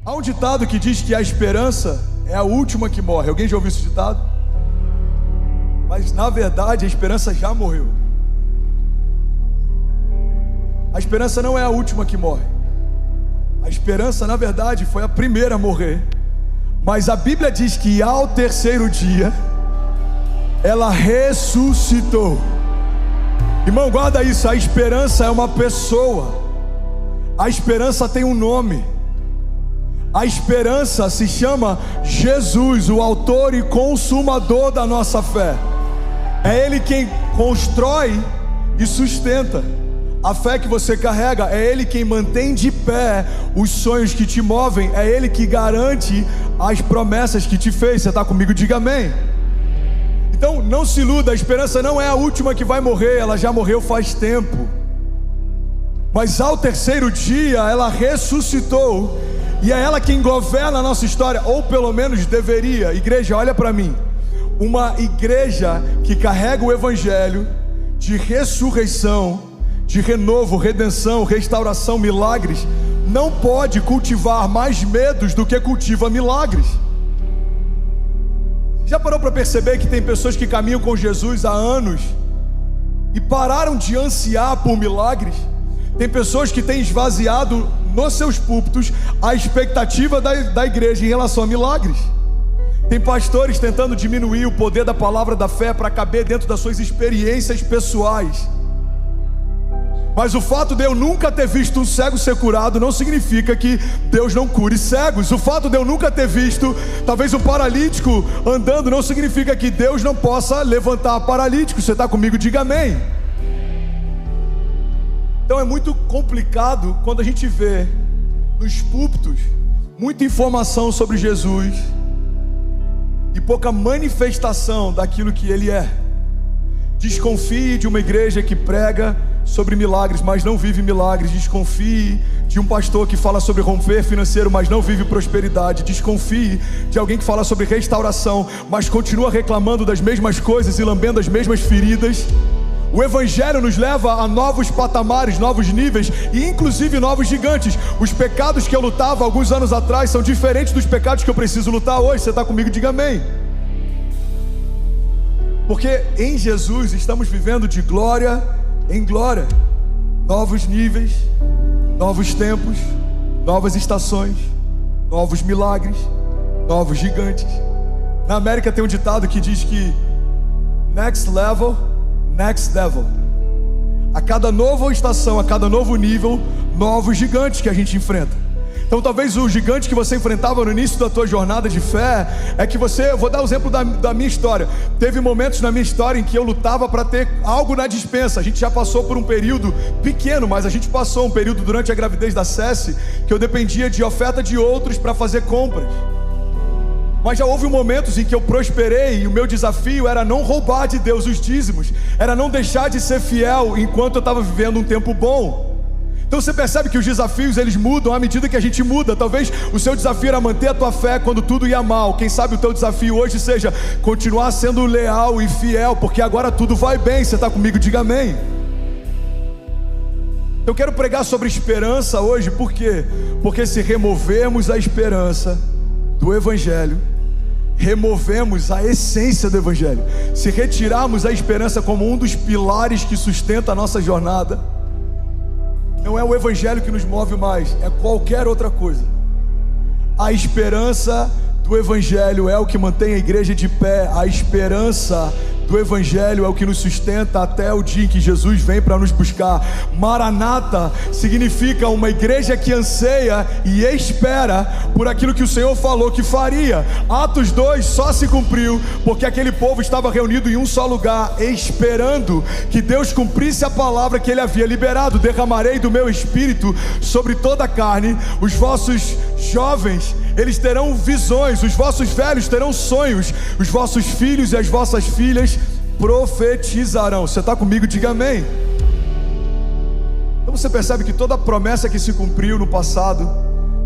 Há um ditado que diz que a esperança é a última que morre. Alguém já ouviu esse ditado? Mas na verdade a esperança já morreu. A esperança não é a última que morre. A esperança na verdade foi a primeira a morrer. Mas a Bíblia diz que ao terceiro dia ela ressuscitou. Irmão, guarda isso, a esperança é uma pessoa. A esperança tem um nome. A esperança se chama Jesus, o autor e consumador da nossa fé. É Ele quem constrói e sustenta a fé que você carrega. É Ele quem mantém de pé os sonhos que te movem. É Ele que garante as promessas que te fez. Você está comigo? Diga amém. Então não se iluda, a esperança não é a última que vai morrer. Ela já morreu faz tempo. Mas ao terceiro dia ela ressuscitou. E é ela quem governa a nossa história, ou pelo menos deveria. Igreja, olha para mim. Uma igreja que carrega o evangelho de ressurreição, de renovo, redenção, restauração, milagres, não pode cultivar mais medos do que cultiva milagres. Já parou para perceber que tem pessoas que caminham com Jesus há anos e pararam de ansiar por milagres? Tem pessoas que têm esvaziado nos seus púlpitos a expectativa da igreja em relação a milagres. Tem pastores tentando diminuir o poder da palavra da fé para caber dentro das suas experiências pessoais. Mas o fato de eu nunca ter visto um cego ser curado não significa que Deus não cure cegos. O fato de eu nunca ter visto talvez um paralítico andando não significa que Deus não possa levantar paralítico. Você está comigo? Diga amém. Então é muito complicado quando a gente vê nos púlpitos muita informação sobre Jesus e pouca manifestação daquilo que Ele é. Desconfie de uma igreja que prega sobre milagres, mas não vive milagres. Desconfie de um pastor que fala sobre romper financeiro, mas não vive prosperidade. Desconfie de alguém que fala sobre restauração, mas continua reclamando das mesmas coisas e lambendo as mesmas feridas. O evangelho nos leva a novos patamares, novos níveis e inclusive novos gigantes. Os pecados que eu lutava alguns anos atrás são diferentes dos pecados que eu preciso lutar hoje. Você está comigo? Diga amém. Porque em Jesus estamos vivendo de glória em glória. Novos níveis, novos tempos, novas estações, novos milagres, novos gigantes. Na América tem um ditado que diz que next level, next level. A cada nova estação, a cada novo nível, novos gigantes que a gente enfrenta. Então talvez o gigante que você enfrentava no início da tua jornada de fé é que eu vou dar o exemplo da minha história. Teve momentos na minha história em que eu lutava para ter algo na despensa. A gente já passou por um período pequeno, mas a gente passou um período durante a gravidez da Ceci que eu dependia de oferta de outros para fazer compras. Mas já houve momentos em que eu prosperei e o meu desafio era não roubar de Deus os dízimos, era não deixar de ser fiel enquanto eu estava vivendo um tempo bom. Então você percebe que os desafios eles mudam à medida que a gente muda. Talvez o seu desafio era manter a tua fé quando tudo ia mal. Quem sabe o teu desafio hoje seja continuar sendo leal e fiel, porque agora tudo vai bem. Você está comigo? Diga amém. Eu quero pregar sobre esperança hoje. Por quê? Porque se removermos a esperança do evangelho, removemos a essência do evangelho. Se retirarmos a esperança como um dos pilares que sustenta a nossa jornada, não é o evangelho que nos move mais, é qualquer outra coisa. A esperança do evangelho é o que mantém a igreja de pé. A esperança do evangelho é o que nos sustenta até o dia em que Jesus vem para nos buscar. Maranata significa uma igreja que anseia e espera por aquilo que o Senhor falou que faria. Atos 2 só se cumpriu porque aquele povo estava reunido em um só lugar, esperando que Deus cumprisse a palavra que Ele havia liberado. Derramarei do meu espírito sobre toda a carne. Os vossos jovens, eles terão visões, os vossos velhos terão sonhos, os vossos filhos e as vossas filhas profetizarão. Você está comigo? Diga amém. Então você percebe que toda a promessa que se cumpriu no passado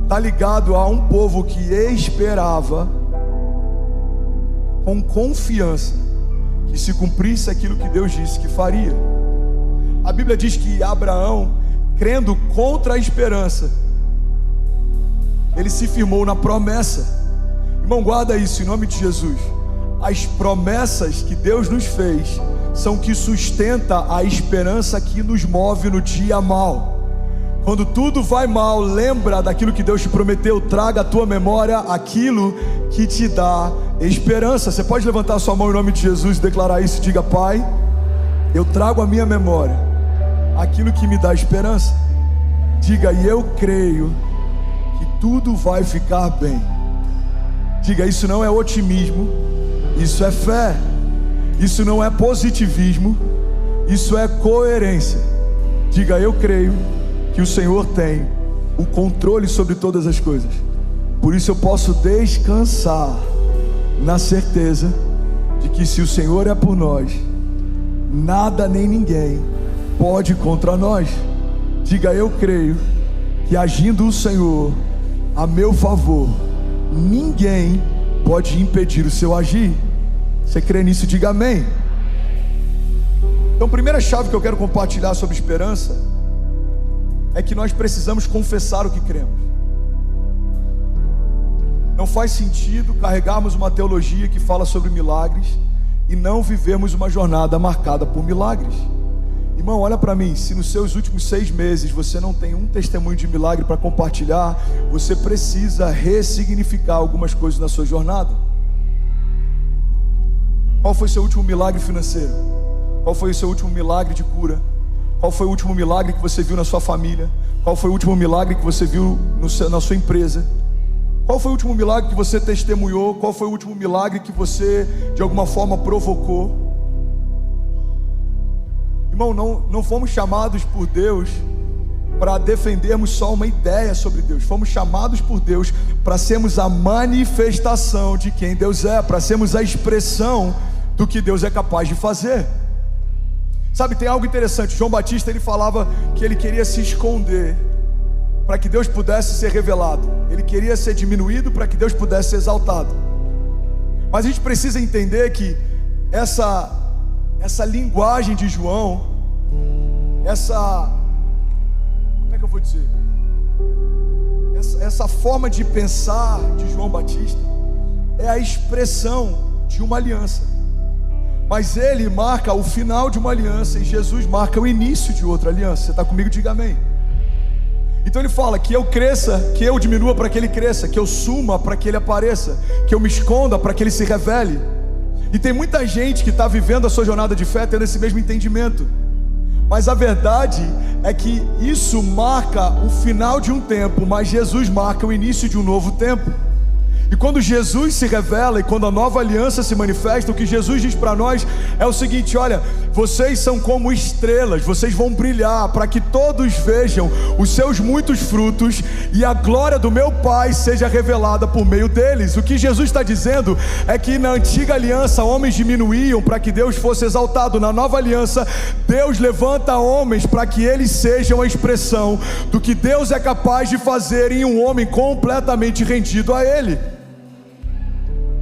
está ligado a um povo que esperava com confiança que se cumprisse aquilo que Deus disse que faria. A Bíblia diz que Abraão, crendo contra a esperança, ele se firmou na promessa. Irmão, guarda isso em nome de Jesus. As promessas que Deus nos fez são que sustenta a esperança que nos move no dia mal. Quando tudo vai mal, lembra daquilo que Deus te prometeu. Traga à tua memória aquilo que te dá esperança. Você pode levantar sua mão em nome de Jesus e declarar isso. Diga: Pai, eu trago à minha memória aquilo que me dá esperança. Diga: e eu creio que tudo vai ficar bem. Diga: isso não é otimismo, isso é fé. Isso não é positivismo, isso é coerência. Diga: eu creio que o Senhor tem o controle sobre todas as coisas. Por isso eu posso descansar na certeza de que se o Senhor é por nós, nada nem ninguém pode contra nós. Diga: eu creio que agindo o Senhor a meu favor, ninguém pode impedir o seu agir. Você crê nisso? Diga amém. Então, a primeira chave que eu quero compartilhar sobre esperança é que nós precisamos confessar o que cremos. Não faz sentido carregarmos uma teologia que fala sobre milagres e não vivermos uma jornada marcada por milagres. Irmão, olha para mim, se nos seus últimos 6 meses você não tem um testemunho de milagre para compartilhar, você precisa ressignificar algumas coisas na sua jornada. Qual foi o seu último milagre financeiro? Qual foi o seu último milagre de cura? Qual foi o último milagre que você viu na sua família? Qual foi o último milagre que você viu na sua empresa? Qual foi o último milagre que você testemunhou? Qual foi o último milagre que você de alguma forma provocou? Irmão, não fomos chamados por Deus para defendermos só uma ideia sobre Deus. Fomos chamados por Deus para sermos a manifestação de quem Deus é, para sermos a expressão do que Deus é capaz de fazer. Sabe, tem algo interessante. João Batista, ele falava que ele queria se esconder para que Deus pudesse ser revelado. Ele queria ser diminuído para que Deus pudesse ser exaltado. Mas a gente precisa entender que essa linguagem de João, como é que eu vou dizer? Essa forma de pensar de João Batista é a expressão de uma aliança. Mas ele marca o final de uma aliança e Jesus marca o início de outra aliança. Você está comigo? Diga amém. Então ele fala que eu cresça, que eu diminua para que ele cresça, que eu suma para que ele apareça, que eu me esconda para que ele se revele. E tem muita gente que está vivendo a sua jornada de fé tendo esse mesmo entendimento. Mas a verdade é que isso marca o final de um tempo, mas Jesus marca o início de um novo tempo. E quando Jesus se revela e quando a nova aliança se manifesta, o que Jesus diz para nós é o seguinte: olha, vocês são como estrelas, vocês vão brilhar para que todos vejam os seus muitos frutos e a glória do meu Pai seja revelada por meio deles. O que Jesus está dizendo é que na antiga aliança homens diminuíam para que Deus fosse exaltado. Na nova aliança, Deus levanta homens para que eles sejam a expressão do que Deus é capaz de fazer em um homem completamente rendido a Ele.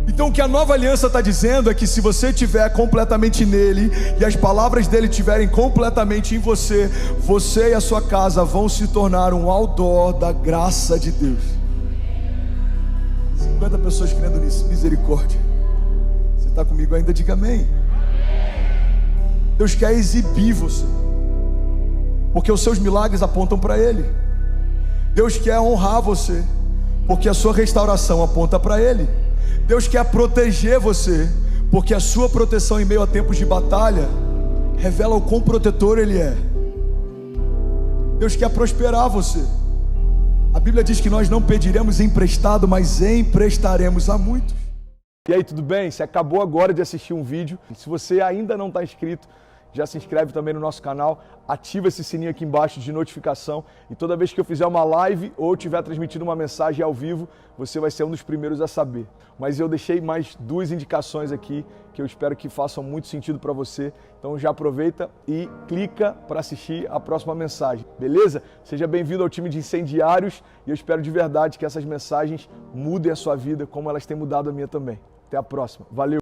Então o que a nova aliança está dizendo é que se você estiver completamente nele e as palavras dele estiverem completamente em você, você e a sua casa vão se tornar um outdoor da graça de Deus. 50 pessoas crendo nisso, misericórdia. Você está comigo ainda? Diga amém. Deus quer exibir você, porque os seus milagres apontam para Ele. Deus quer honrar você, porque a sua restauração aponta para Ele. Deus quer proteger você, porque a sua proteção em meio a tempos de batalha revela o quão protetor Ele é. Deus quer prosperar você. A Bíblia diz que nós não pediremos emprestado, mas emprestaremos a muitos. E aí, tudo bem? Você acabou agora de assistir um vídeo. Se você ainda não está inscrito, já se inscreve também no nosso canal, ativa esse sininho aqui embaixo de notificação e toda vez que eu fizer uma live ou estiver transmitindo uma mensagem ao vivo, você vai ser um dos primeiros a saber. Mas eu deixei mais 2 indicações aqui que eu espero que façam muito sentido para você, então já aproveita e clica para assistir a próxima mensagem, beleza? Seja bem-vindo ao time de incendiários e eu espero de verdade que essas mensagens mudem a sua vida como elas têm mudado a minha também. Até a próxima, valeu!